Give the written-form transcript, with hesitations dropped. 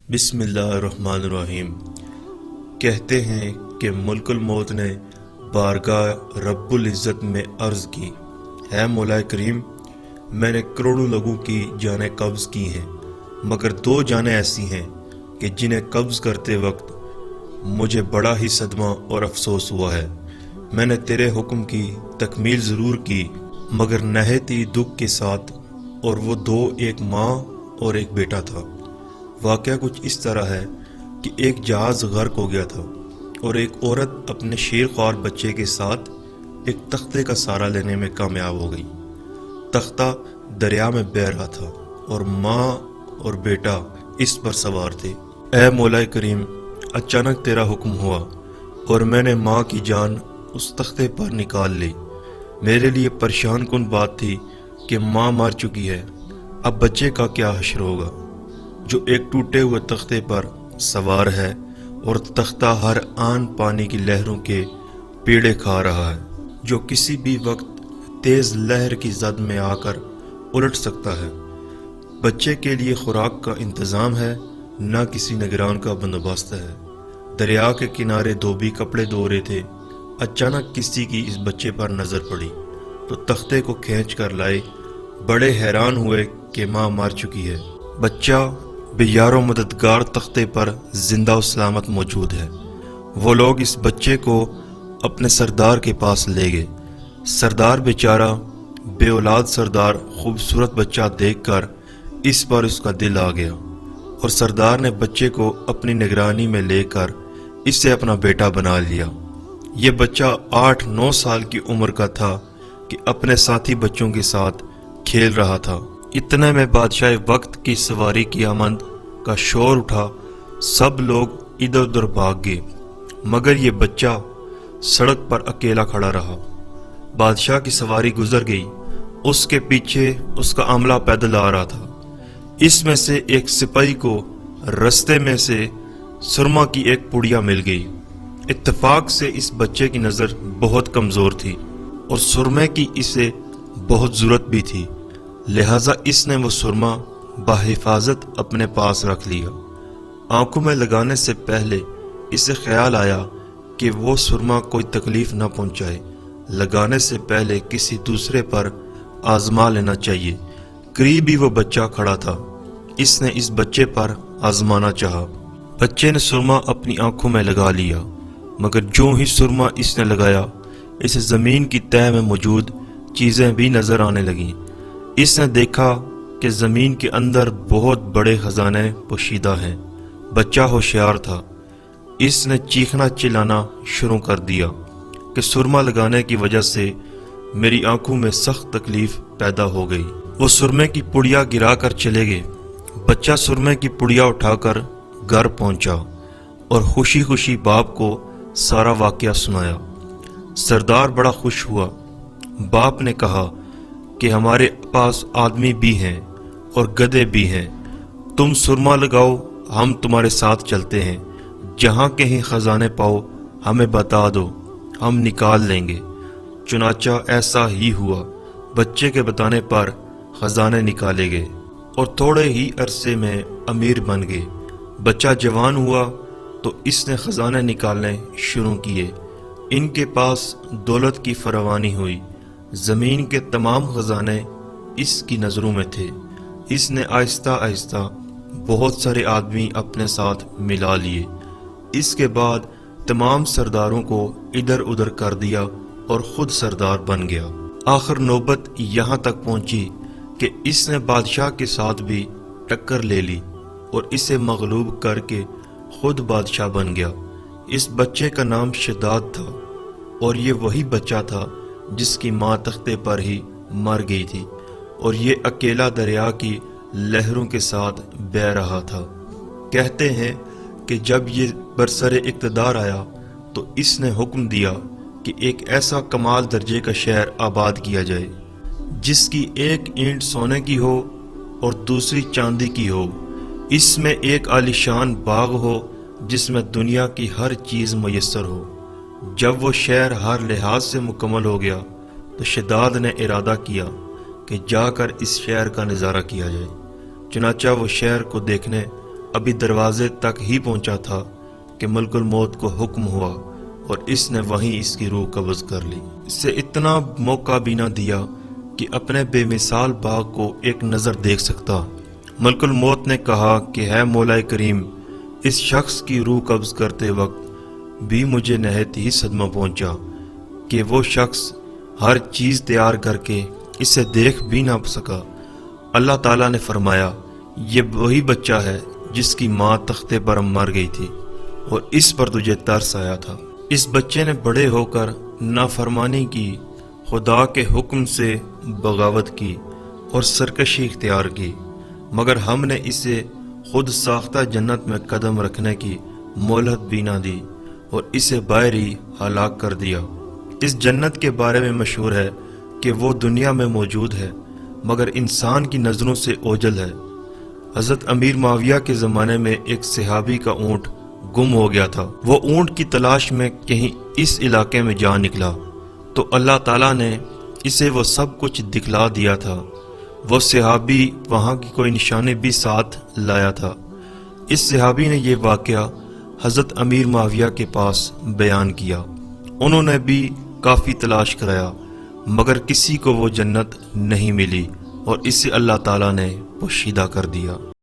بسم اللہ الرحمن الرحیم۔ کہتے ہیں کہ ملک الموت نے بارگاہ رب العزت میں عرض کی، اے مولا کریم، میں نے کروڑوں لوگوں کی جانیں قبض کی ہیں، مگر 2 جانیں ایسی ہیں کہ جنہیں قبض کرتے وقت مجھے بڑا ہی صدمہ اور افسوس ہوا ہے۔ میں نے تیرے حکم کی تکمیل ضرور کی مگر نہایت ہی دکھ کے ساتھ، اور وہ 2 ایک ماں اور ایک بیٹا تھا۔ واقعہ کچھ اس طرح ہے کہ ایک جہاز غرق ہو گیا تھا اور ایک عورت اپنے شیر خوار بچے کے ساتھ ایک تختے کا سہارا لینے میں کامیاب ہو گئی۔ تختہ دریا میں بہہ رہا تھا اور ماں اور بیٹا اس پر سوار تھے۔ اے مولا کریم، اچانک تیرا حکم ہوا اور میں نے ماں کی جان اس تختے پر نکال لی۔ میرے لیے پریشان کن بات تھی کہ ماں مر چکی ہے، اب بچے کا کیا حشر ہوگا، جو ایک ٹوٹے ہوئے تختے پر سوار ہے اور تختہ ہر آن پانی کی لہروں کے پیڑے کھا رہا ہے، جو کسی بھی وقت تیز لہر کی زد میں آ کر الٹ سکتا ہے۔ بچے کے لیے خوراک کا انتظام ہے، نہ کسی نگران کا بندوبست ہے۔ دریا کے کنارے دھوبی کپڑے دھو رہے تھے، اچانک کسی کی اس بچے پر نظر پڑی تو تختے کو کھینچ کر لائے۔ بڑے حیران ہوئے کہ ماں مر چکی ہے، بچہ بے یار و مددگار تختے پر زندہ و سلامت موجود ہے۔ وہ لوگ اس بچے کو اپنے سردار کے پاس لے گئے۔ سردار بیچارہ بے اولاد سردار خوبصورت بچہ دیکھ کر اس پر اس کا دل آ گیا اور سردار نے بچے کو اپنی نگرانی میں لے کر اسے اپنا بیٹا بنا لیا۔ یہ بچہ 8-9 سال کی عمر کا تھا کہ اپنے ساتھی بچوں کے ساتھ کھیل رہا تھا۔ اتنے میں بادشاہ وقت کی سواری کی آمد کا شور اٹھا، سب لوگ ادھر ادھر بھاگ گئے مگر یہ بچہ سڑک پر اکیلا کھڑا رہا۔ بادشاہ کی سواری گزر گئی، اس کے پیچھے اس کا عملہ پیدل آ رہا تھا۔ اس میں سے ایک سپاہی کو رستے میں سے سرما کی ایک پڑیا مل گئی۔ اتفاق سے اس بچے کی نظر بہت کمزور تھی اور سرمے کی اسے بہت ضرورت بھی تھی، لہذا اس نے وہ سرما بحفاظت اپنے پاس رکھ لیا۔ آنکھوں میں لگانے سے پہلے اسے خیال آیا کہ وہ سرما کوئی تکلیف نہ پہنچائے، لگانے سے پہلے کسی دوسرے پر آزما لینا چاہیے۔ قریب ہی وہ بچہ کھڑا تھا، اس نے اس بچے پر آزمانا چاہا۔ بچے نے سرما اپنی آنکھوں میں لگا لیا مگر جو ہی سرما اس نے لگایا، اسے زمین کی تہہ میں موجود چیزیں بھی نظر آنے لگیں۔ اس نے دیکھا کہ زمین کے اندر بہت بڑے خزانے پوشیدہ ہیں۔ بچہ ہوشیار تھا، اس نے چیخنا چلانا شروع کر دیا کہ سرما لگانے کی وجہ سے میری آنکھوں میں سخت تکلیف پیدا ہو گئی۔ وہ سرمے کی پڑیا گرا کر چلے گئے۔ بچہ سرمے کی پڑیا اٹھا کر گھر پہنچا اور خوشی خوشی باپ کو سارا واقعہ سنایا۔ سردار بڑا خوش ہوا۔ باپ نے کہا کہ ہمارے پاس آدمی بھی ہیں اور گدھے بھی ہیں، تم سرما لگاؤ، ہم تمہارے ساتھ چلتے ہیں، جہاں کہیں خزانے پاؤ ہمیں بتا دو، ہم نکال لیں گے۔ چنانچہ ایسا ہی ہوا، بچے کے بتانے پر خزانے نکالے گئے اور تھوڑے ہی عرصے میں امیر بن گئے۔ بچہ جوان ہوا تو اس نے خزانے نکالنے شروع کیے۔ ان کے پاس دولت کی فراوانی ہوئی، زمین کے تمام خزانے اس کی نظروں میں تھے۔ اس نے آہستہ آہستہ بہت سارے آدمی اپنے ساتھ ملا لیے۔ اس کے بعد تمام سرداروں کو ادھر ادھر کر دیا اور خود سردار بن گیا۔ آخر نوبت یہاں تک پہنچی کہ اس نے بادشاہ کے ساتھ بھی ٹکر لے لی اور اسے مغلوب کر کے خود بادشاہ بن گیا۔ اس بچے کا نام شداد تھا اور یہ وہی بچہ تھا جس کی ماں تختے پر ہی مر گئی تھی اور یہ اکیلا دریا کی لہروں کے ساتھ بہہ رہا تھا۔ کہتے ہیں کہ جب یہ برسر اقتدار آیا تو اس نے حکم دیا کہ ایک ایسا کمال درجے کا شہر آباد کیا جائے جس کی ایک اینٹ سونے کی ہو اور دوسری چاندی کی ہو، اس میں ایک عالیشان باغ ہو جس میں دنیا کی ہر چیز میسر ہو۔ جب وہ شہر ہر لحاظ سے مکمل ہو گیا تو شداد نے ارادہ کیا کہ جا کر اس شہر کا نظارہ کیا جائے۔ چنانچہ وہ شہر کو دیکھنے ابھی دروازے تک ہی پہنچا تھا کہ ملک الموت کو حکم ہوا اور اس نے وہیں اس کی روح قبض کر لی۔ اسے اتنا موقع بھی نہ دیا کہ اپنے بے مثال باغ کو ایک نظر دیکھ سکتا۔ ملک الموت نے کہا کہ ہے مولا کریم، اس شخص کی روح قبض کرتے وقت بھی مجھے نہایت ہی صدمہ پہنچا کہ وہ شخص ہر چیز تیار کر کے اسے دیکھ بھی نہ سکا۔ اللہ تعالیٰ نے فرمایا، یہ وہی بچہ ہے جس کی ماں تختے پر مر گئی تھی اور اس پر تجھے ترس آیا تھا۔ اس بچے نے بڑے ہو کر نافرمانی کی، خدا کے حکم سے بغاوت کی اور سرکشی اختیار کی، مگر ہم نے اسے خود ساختہ جنت میں قدم رکھنے کی مہلت بھی نہ دی اور اسے باہر ہی ہلاک کر دیا۔ اس جنت کے بارے میں مشہور ہے کہ وہ دنیا میں موجود ہے مگر انسان کی نظروں سے اوجھل ہے۔ حضرت امیر معاویہ کے زمانے میں ایک صحابی کا اونٹ گم ہو گیا تھا۔ وہ اونٹ کی تلاش میں کہیں اس علاقے میں جا نکلا تو اللہ تعالیٰ نے اسے وہ سب کچھ دکھلا دیا تھا۔ وہ صحابی وہاں کی کوئی نشانی بھی ساتھ لایا تھا۔ اس صحابی نے یہ واقعہ حضرت امیر معاویہ کے پاس بیان کیا۔ انہوں نے بھی کافی تلاش کرایا مگر کسی کو وہ جنت نہیں ملی اور اسے اللہ تعالیٰ نے پوشیدہ کر دیا۔